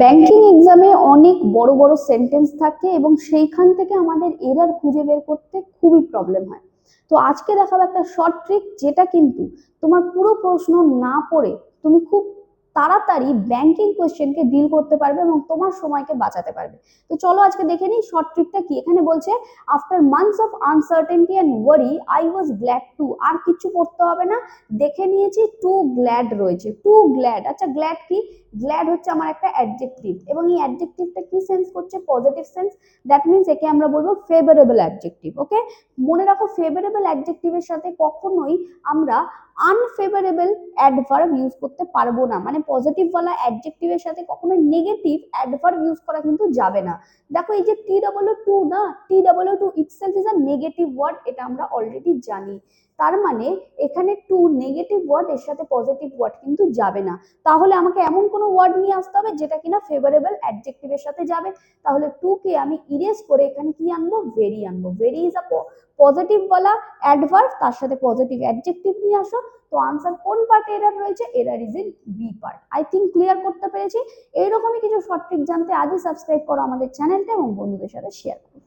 Banking এক্সামে অনেক বড় বড় সেন্টেন্স থাকে এবং সেইখান থেকে আমাদের এরার খুঁজে বের করতে খুবই প্রবলেম হয়। তো আজকে দেখাবো একটা শর্ট ট্রিক, যেটা কিন্তু তোমার পুরো প্রশ্ন না পড়ে তুমি খুব তাড়াতাড়ি ব্যাংকিং কোয়েশ্চেনকে ডিল করতে পারবে এবং তোমার সময়কে বাঁচাতে পারবে। তো চলো আজকে দেখে নিই শর্ট ট্রিকটা কি। এখানে বলছে, after months of uncertainty and worry I was glad to. আর কিছু করতে হবে না, দেখে নিয়েছি টু গ্ল্যাড রয়েছে। টু গ্ল্যাড, আচ্ছা গ্ল্যাড কি? গ্ল্যাড হচ্ছে আমার একটা অ্যাডজেক্টিভ এবং এই অ্যাডজেক্টিভটা কি সেন্স করছে? Positive sense. দ্যাট মিন্স একে আমরা বলবো ফেভারেবল অ্যাডজেক্টিভ। ওকে, মনে রাখো ফেভারেবল অ্যাডজেক্টিভের সাথে কখনোই আমরা আনফেভারেবল অ্যাডভার্ব ইউজ করতে পারবো না। মানে পজিটিভ ওয়ালা অ্যাডজেক্টিভের সাথে কখনো নেগেটিভ অ্যাডভার্ব ইউজ করা কিন্তু যাবে না। দেখো এই যে টি ডাবল টু না, T double two itself is a negative word, এটা আমরা অলরেডি জানি। তার মানে এখানে টু নেগেটিভ ওয়ার্ড, এর সাথে পজিটিভ ওয়ার্ড কিন্তু যাবে না। তাহলে আমাকে এমন কোনো ওয়ার্ড নিয়ে আসতে হবে যেটা কিনা ফেভারেবল অ্যাডজেক্টিভের সাথে যাবে। তাহলে টু কে আমি ইরেজ করে এখানে কি আনবো? ভেরি আনবো। ভেরি ইজ আ পজিটিভ বলা অ্যাডভার্ব, তার সাথে পজিটিভ অ্যাডজেক্টিভ নিয়ে আসো। তো আনসার কোন পার্টে এরর রয়েছে? Error is in B part. I think clear করতে পেরেছি। এইরকমই কিছু শর্ট ট্রিক জানতে আজই সাবস্ক্রাইব করো আমাদের চ্যানেলটা এবং বন্ধুদের সাথে শেয়ার করো।